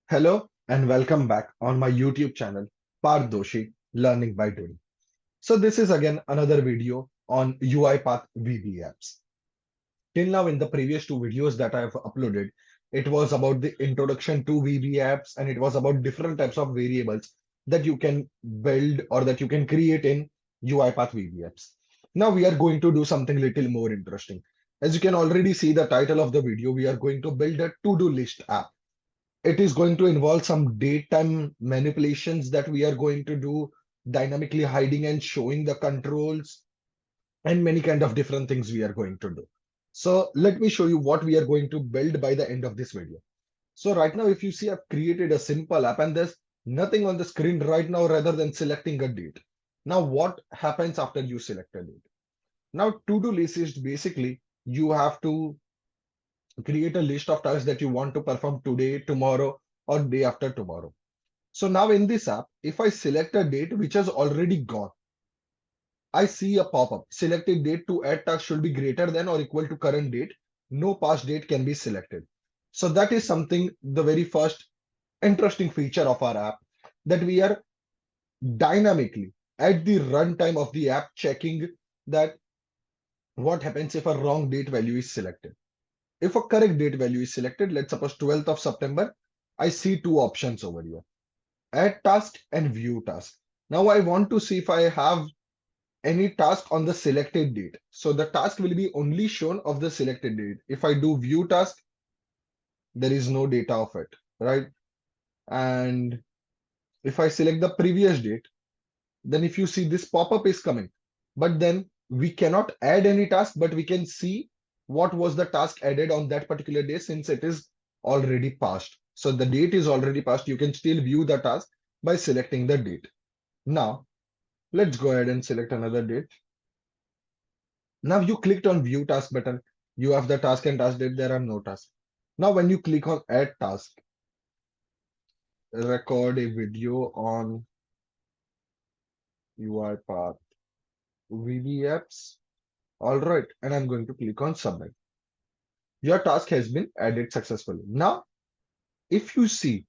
Hello and welcome back on my YouTube channel, Parth Doshi Learning by Doing. So this is again another video on UiPath VB apps. Till now in the previous two videos that I have uploaded, it was about the introduction to VB apps and it was about different types of variables that you can build or that you can create in UiPath VB apps. Now we are going to do something little more interesting. As you can already see the title of the video, we are going to build a to-do list app. It is going to involve some daytime manipulations that we are going to do, dynamically hiding and showing the controls, and many kind of different things we are going to do. So let me show you what we are going to build by the end of this video. So right now, if you see, I've created a simple app and there's nothing on the screen right now rather than selecting a date. Now, what happens after you select a date? Now, to-do list is basically you have to create a list of tasks that you want to perform today, tomorrow, or day after tomorrow. So now in this app, if I select a date which has already gone, I see a pop-up. Selected date to add task should be greater than or equal to current date. No past date can be selected. So that is something, the very first interesting feature of our app, that we are dynamically at the runtime of the app checking that what happens if a wrong date value is selected. If a correct date value is selected, let's suppose 12th of September, I see two options over here: add task and view task. Now I want to see if I have any task on the selected date. So the task will be only shown of the selected date. If I do view task, there is no data of it, right? And if I select the previous date, then if you see this pop-up is coming, but then we cannot add any task, but we can see what was the task added on that particular day since it is already passed. So the date is already passed. You can still view the task by selecting the date. Now, let's go ahead and select another date. Now you clicked on view task button. You have the task and task date. There are no tasks. Now when you click on add task, record a video on UiPath VB apps. All right. And I'm going to click on submit. Your task has been added successfully. Now, if you see,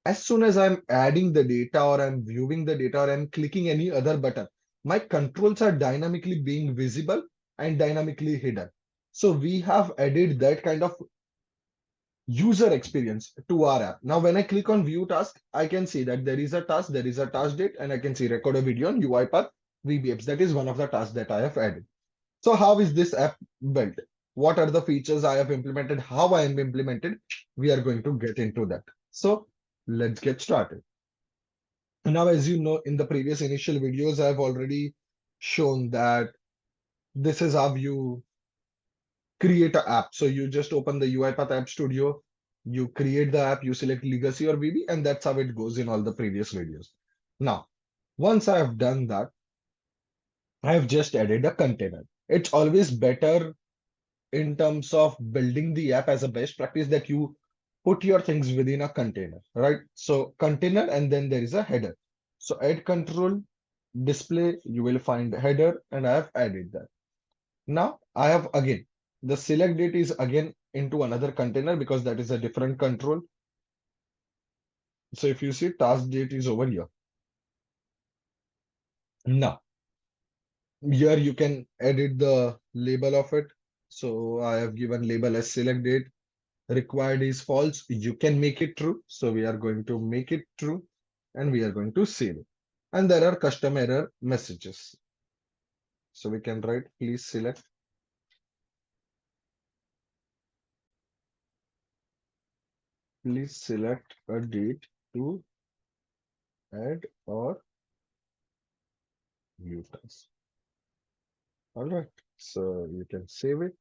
as soon as I'm adding the data or I'm viewing the data or I'm clicking any other button, my controls are dynamically being visible and dynamically hidden. So we have added that kind of user experience to our app. Now, when I click on view task, I can see that there is a task date, and I can see record a video on UiPath VB apps. That is one of the tasks that I have added. So how is this app built? What are the features I have implemented? How I am implemented? We are going to get into that. So let's get started. Now, as you know, in the previous initial videos, I've already shown that this is how you create an app. So you just open the UiPath App Studio, you create the app, you select Legacy or VB, and that's how it goes in all the previous videos. Now, once I have done that, I have just added a container. It's always better in terms of building the app as a best practice that you put your things within a container, right? So container, and then there is a header. So add control, display, you will find header, and I have added that. Now I have again, the select date is again into another container because that is a different control. So if you see, task date is over here. Now here you can edit the label of it. So I have given label as select date. Required is false. You can make it true. So we are going to make it true and we are going to save it. And there are custom error messages. So we can write, please select a date to add or view task. All right. So you can save it.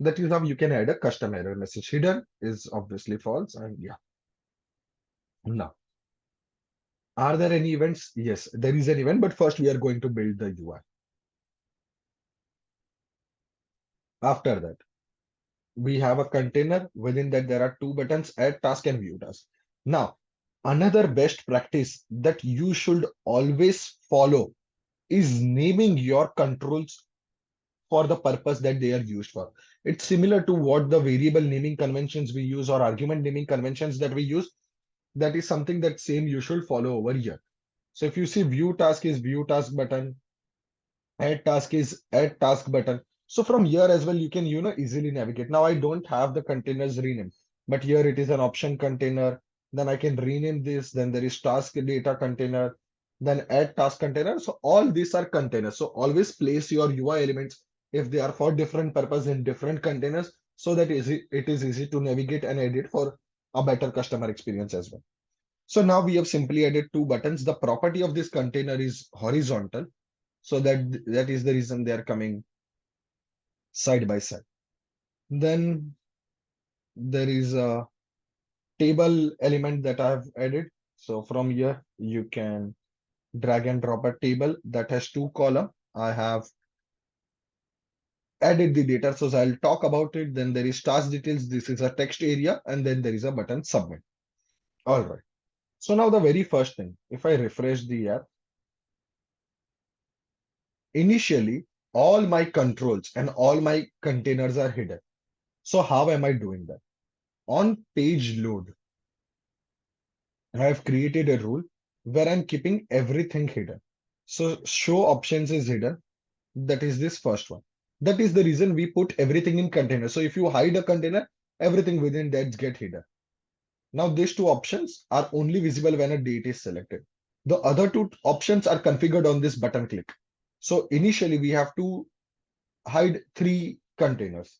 That is how you can add a custom error message. Hidden is obviously false. And yeah. Now, are there any events? Yes, there is an event, but first we are going to build the UI. After that, we have a container. Within that, there are two buttons, add task and view task. Now, another best practice that you should always follow is naming your controls for the purpose that they are used for. It's similar to what the variable naming conventions we use or argument naming conventions that we use. that is something that same you should follow over here. So if you see view task is view task button, add task is add task button. So from here as well, you can, easily navigate. Now I don't have the containers rename, but here it is an option container. Then I can rename this. Then there is task data container, then add task container. So all these are containers. So always place your UI elements if they are for different purpose in different containers, so that it is easy to navigate and edit for a better customer experience as well. So now we have simply added two buttons. The property of this container is horizontal. So that is the reason they are coming side by side. Then there is a table element that I have added. So from here, you can drag and drop a table that has two columns. I have added the data. So I'll talk about it. Then there is task details. This is a text area. And then there is a button submit. All right. So now the very first thing, if I refresh the app, initially all my controls and all my containers are hidden. So how am I doing that? On page load, I have created a rule where I'm keeping everything hidden. So show options is hidden. That is this first one. That is the reason we put everything in container. So if you hide a container, everything within that get hidden. Now these two options are only visible when a date is selected. The other two options are configured on this button click. So initially we have to hide three containers.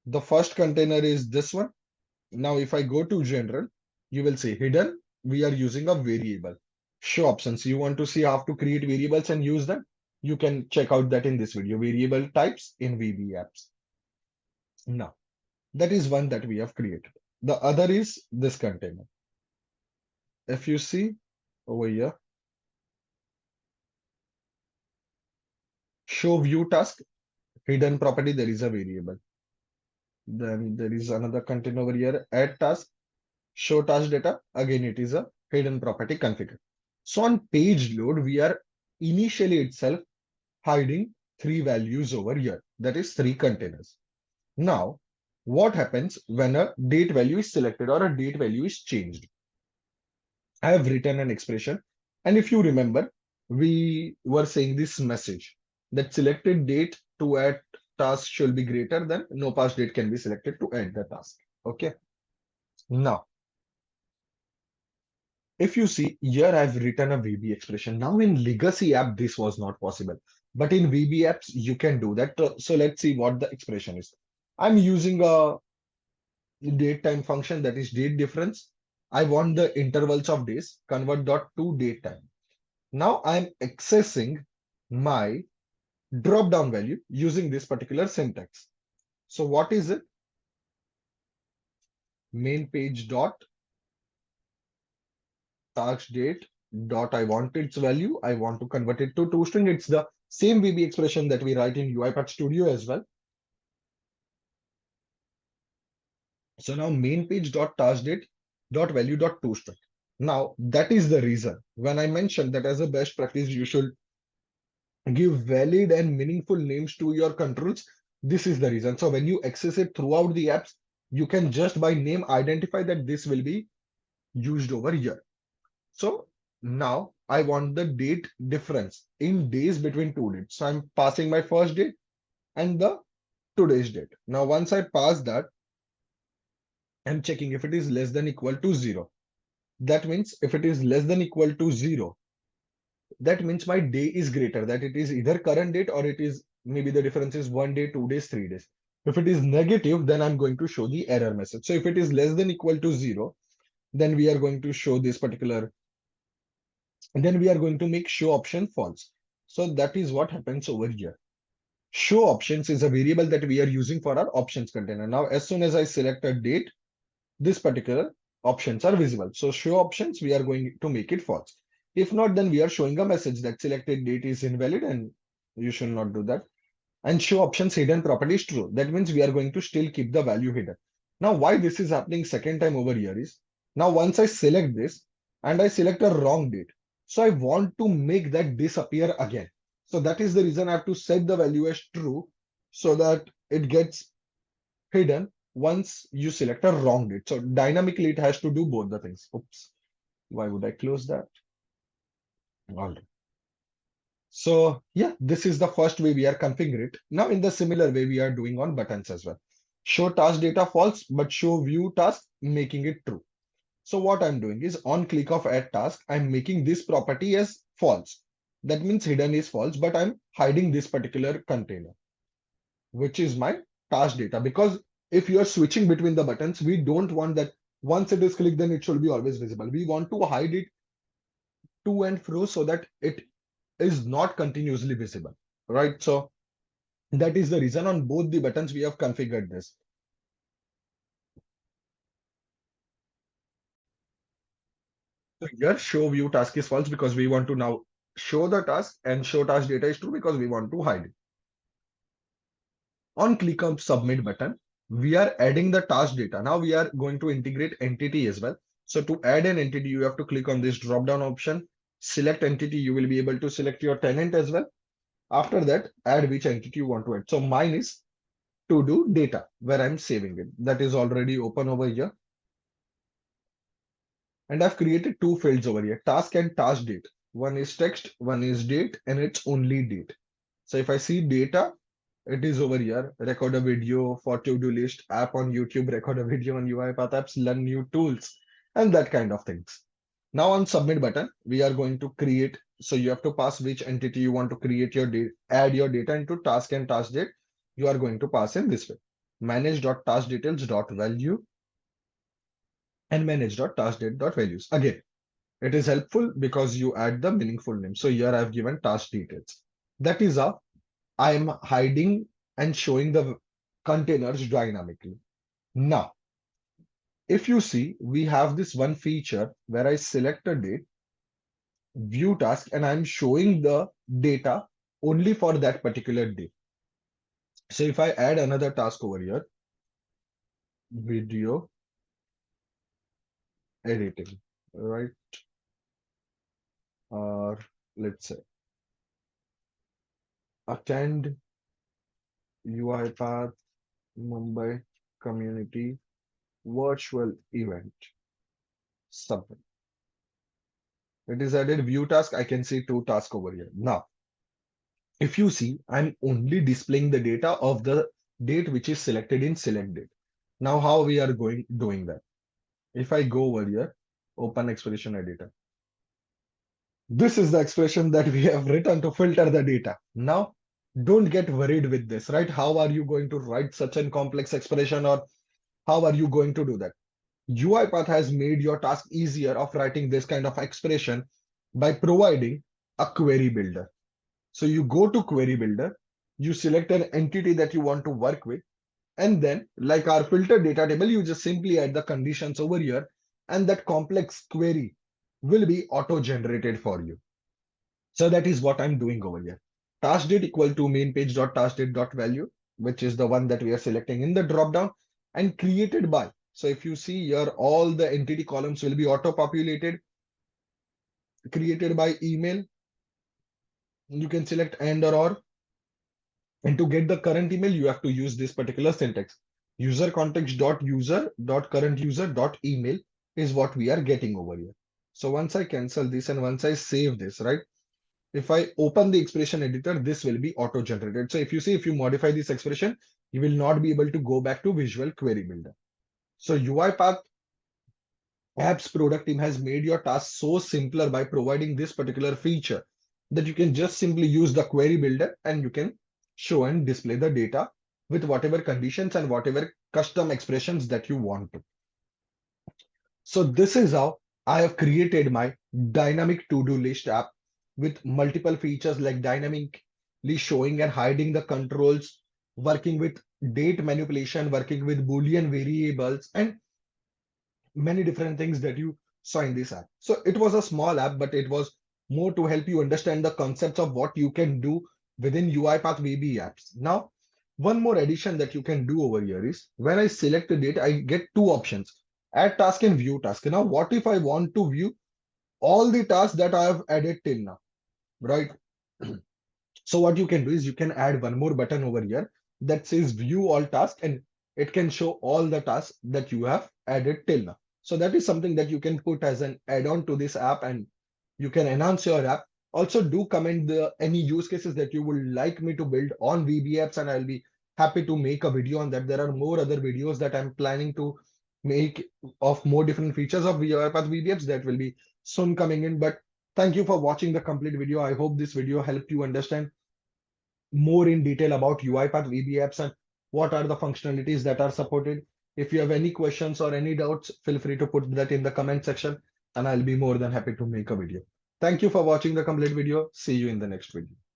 The first container is this one. Now, if I go to general, you will see hidden. We are using a variable. Show options. You want to see how to create variables and use them? You can check out that in this video. Variable types in VB apps. Now, that is one that we have created. The other is this container. If you see over here, show view task, hidden property, there is a variable. Then there is another container over here, add task, show task data. Again, it is a hidden property configured. So on page load, we are initially itself hiding three values over here. That is three containers. Now, what happens when a date value is selected or a date value is changed? I have written an expression. And if you remember, we were saying this message that selected date to add task should be greater than no past date can be selected to add the task. Okay. Now, if you see here, I've written a VB expression. Now in legacy app, this was not possible, but in VB apps, you can do that. So let's see what the expression is. I'm using a date time function, that is date difference. I want the intervals of days, convert dot to date time. Now I'm accessing my drop down value using this particular syntax. So what is it? Main page dot task date dot I want its value. I want to convert it to toString. It's the same VB expression that we write in UiPath Studio as well. So now main page dot task date dot value dot toString. Now that is the reason when I mentioned that as a best practice, you should give valid and meaningful names to your controls. This is the reason. So when you access it throughout the apps, you can just by name identify that this will be used over here. So now I want the date difference in days between two dates. So I'm passing my first date and the today's date. Now, once I pass that, I'm checking if it is less than equal to 0. That means if it is less than equal to 0, that means my day is greater, that it is either current date or it is maybe the difference is 1 day, 2 days, 3 days. If it is negative, then I'm going to show the error message. So if it is less than equal to 0, then we are going to show this particular, and then we are going to make show option false. So that is what happens over here. Show options is a variable that we are using for our options container. Now, as soon as I select a date, this particular options are visible. So show options, we are going to make it false. If not, then we are showing a message that selected date is invalid and you should not do that. And show options hidden property is true. That means we are going to still keep the value hidden. Now, why this is happening second time over here is, now once I select this and I select a wrong date, so I want to make that disappear again. So that is the reason I have to set the value as true so that it gets hidden once you select a wrong date. So dynamically, it has to do both the things. Oops, why would I close that? All right. So yeah, this is the first way we are configuring it. Now in the similar way, we are doing on buttons as well. Show task data false, but show view task, making it true. So what I'm doing is on click of add task, I'm making this property as false. That means hidden is false, but I'm hiding this particular container, which is my task data. Because if you are switching between the buttons, we don't want that once it is clicked, then it should be always visible. We want to hide it to and fro so that it is not continuously visible, right? So that is the reason on both the buttons we have configured this. So here show view task is false because we want to now show the task, and show task data is true because we want to hide it. On click on submit button, we are adding the task data. Now we are going to integrate entity as well. So to add an entity, you have to click on this drop down option, select entity. You will be able to select your tenant as well. After that, add which entity you want to add. So mine is to do data where I'm saving it. That is already open over here. And I've created two fields over here, task and task date. One is text, one is date, and it's only date. So if I see data, it is over here. Record a video for to-do list, app on YouTube, record a video on UiPath apps, learn new tools, and that kind of things. Now on submit button, we are going to create. So you have to pass which entity you want to create your data, add your data into task and task date. You are going to pass in this way. Manage.taskdetails.value and manage.taskdate.values. Again, it is helpful because you add the meaningful name. So here I've given task details. That is how I am hiding and showing the containers dynamically. Now, if you see, we have this one feature where I select a date, view task, and I'm showing the data only for that particular day. So if I add another task over here, video editing, right? Or let's say attend UiPath Mumbai community virtual event. Submit. It is added view task. I can see two tasks over here. Now, if you see, I'm only displaying the data of the date which is selected in select date. Now, how we are doing that? If I go over here, open expression editor. This is the expression that we have written to filter the data. Now, don't get worried with this, right? How are you going to write such a complex expression, or how are you going to do that? UiPath has made your task easier of writing this kind of expression by providing a query builder. So you go to query builder, you select an entity that you want to work with, and then like our filter data table, you just simply add the conditions over here, and that complex query will be auto-generated for you. So that is what I'm doing over here. Task date equal to main page dot task date dot value, which is the one that we are selecting in the dropdown, and created by. So if you see here, all the entity columns will be auto-populated, created by email. You can select and or. And to get the current email, you have to use this particular syntax. User context dot user dot current user dot email is what we are getting over here. So once I cancel this and once I save this, right? If I open the expression editor, this will be auto-generated. So if you see, if you modify this expression, you will not be able to go back to Visual Query Builder. So UiPath apps product team has made your task so simpler by providing this particular feature that you can just simply use the query builder and you can show and display the data with whatever conditions and whatever custom expressions that you want to. So this is how I have created my dynamic to-do list app with multiple features like dynamically showing and hiding the controls, working with date manipulation, working with Boolean variables, and many different things that you saw in this app. So it was a small app, but it was more to help you understand the concepts of what you can do within UiPath VB apps. Now, one more addition that you can do over here is when I select a date, I get two options, add task and view task. Now, what if I want to view all the tasks that I have added till now, right? So what you can do is you can add one more button over here that says view all tasks, and it can show all the tasks that you have added till now. So that is something that you can put as an add-on to this app, and you can enhance your app. Also, do comment any use cases that you would like me to build on VB apps, and I'll be happy to make a video on that. There are more other videos that I'm planning to make of more different features of UiPath VB apps that will be soon coming in. But thank you for watching the complete video. I hope this video helped you understand more in detail about UiPath VB apps and what are the functionalities that are supported. If you have any questions or any doubts, feel free to put that in the comment section and I'll be more than happy to make a video. Thank you for watching the complete video. See you in the next video.